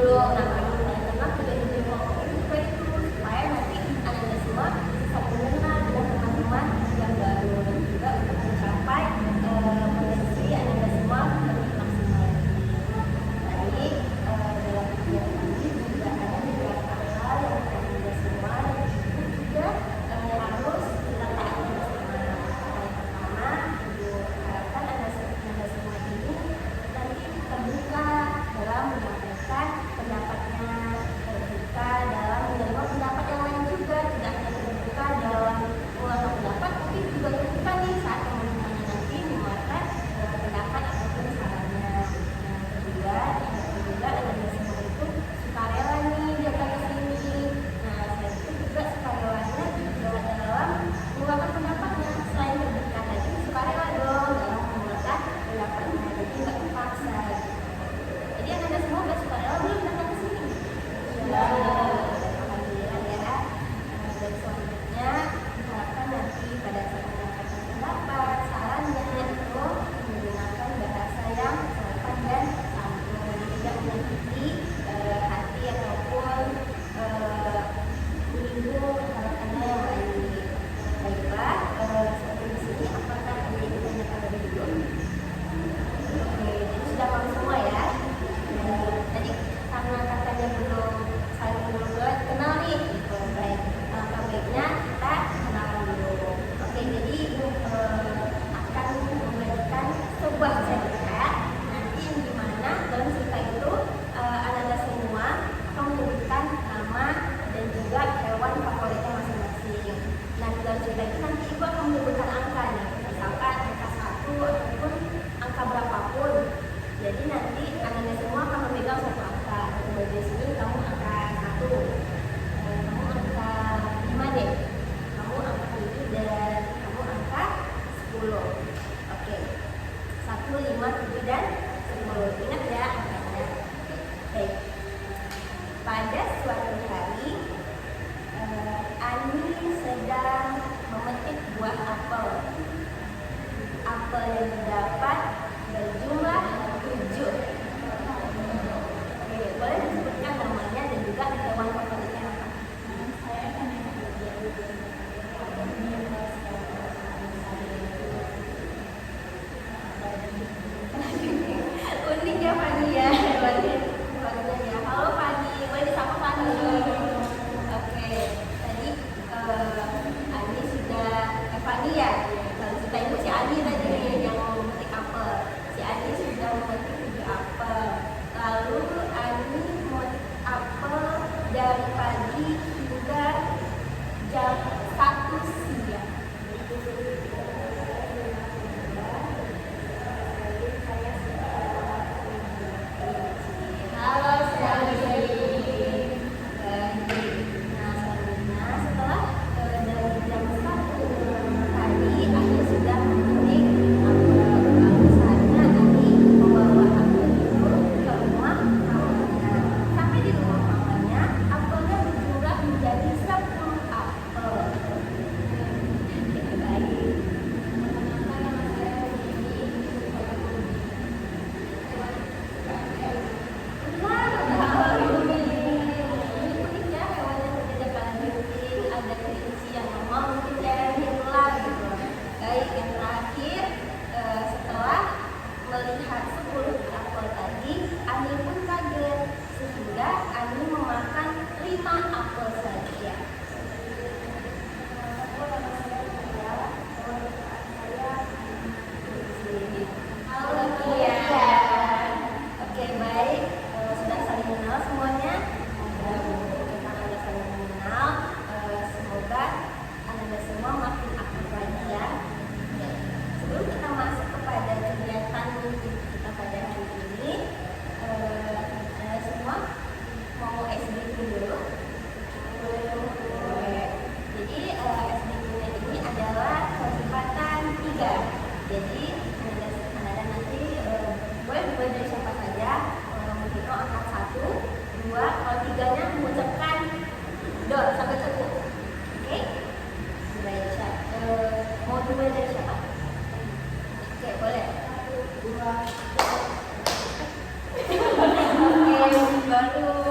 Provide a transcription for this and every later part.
dulu nama dulu karena tujuan kelompok itu juga itu supaya nanti anak-anak semua bisa mengenal dengan teman-teman yang baru dan juga untuk mencapai potensi anak-anak semua lebih maksimal. Jadi dalam kegiatan ini juga ada beberapa hal yang anak-anak semua juga harus kita taati bersama. Yang pertama, Ibu harapkan anak-anak semua ini nanti terbuka dalam menyampaikan pendapatnya, terbuka dalam menerima pendapat yang lain juga, tidak hanya terbuka dalam mengeluarkan pendapat, tapi juga terbuka nih saat teman-temannya nanti mengeluarkan pendapat ataupun sarannya. Yang kedua anak-anak semua itu sukarela nih datang ke sini. Nah, selain itu juga sukarelanya juga dalam mengeluarkan pendapatnya, selain terbuka tadi sukarela dong dalam mengeluarkan pendapatnya, jadi nggak terpaksa. Jadi anak-anak semua udah sukarela belum datang ke sini? Ya, alhamdulillah ya. Dan selanjutnya diharapkan nanti pada saat menyampaikan pendapat, sarannya itu menggunakan bahasa yang sopan dan santun, tidak menyakiti hati ataupun menyinggung harapannya yang lain. Baiklah, sampai di sini apakah ada yang ditanyakan lebih dulu? Oke, jadi sudah paham semua ya. Tadi karena katanya belum saling kenal nih, gitu. Baik, alangkah baiknya kita kenalan dulu. Oke, jadi Ibu akan membagikan sebuah cerita nanti yang dimana dalam cerita itu anak-anak semua akan menyebutkan nama dan juga hewan favoritnya masing-masing. Nah, dalam cerita itu nanti Ibu akan menyebutkan angka nih, misalkan angka 1 ataupun angka berapapun. Jadi nanti anak-anak semua akan memegang satu angka. Di sini kamu angka 1, kamu angka 5 deh, kamu angka 7 dan kamu angka 10. Oke, 1, 5, 7 dan 10. Ingat ya angkanya. Baik. Pada suatu hari Ani sedang memetik buah apel. Apel yang didapat berjumlah 7. Oke, boleh disebutkan namanya dan juga hewan favoritnya apa? Unik ya Fani ya, hewannya ya. Halo Fani, boleh disapa Fani. Oke, tadi Ani sudah Fani ya. Lalu kita ibu si Ani tadi yang memetik apel. Si Ani sudah memetik 7 apel. Lalu Ani memetik apel dari pagi hingga jam 1 siang. Halo sekali. Nah, selanjutnya setelah dari jam 1 tadi Ani sudah memetik apel. Lalu saatnya Ani membawa apel itu ke rumah mamanya. Sampai di rumah mamanya, apelnya berjumlah menjadi 10 apel. Baik. Melihat 10 apel tadi, Ani pun kaget sehingga Ani memakan 5 apel saja. Halo Kia. Oke, baik. Sudah saling kenal semuanya. Kita sudah saling mengenal. Semoga anda semua makin akrab lagi ya. Sebelum kita masuk kepada kegiatan kita pada hari ini, semua mau SBQ dulu. Jadi SBQ ini adalah kesempatan 3. Jadi anda nanti boleh dari siapa saja. Mungkin angkat 1, 2, kalau 3-nya mengucapkan dot sampai 10. Oke? Mau dimulai dari siapa? Oke, boleh. 1, 2, 3. Oke, baru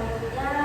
selanjutnya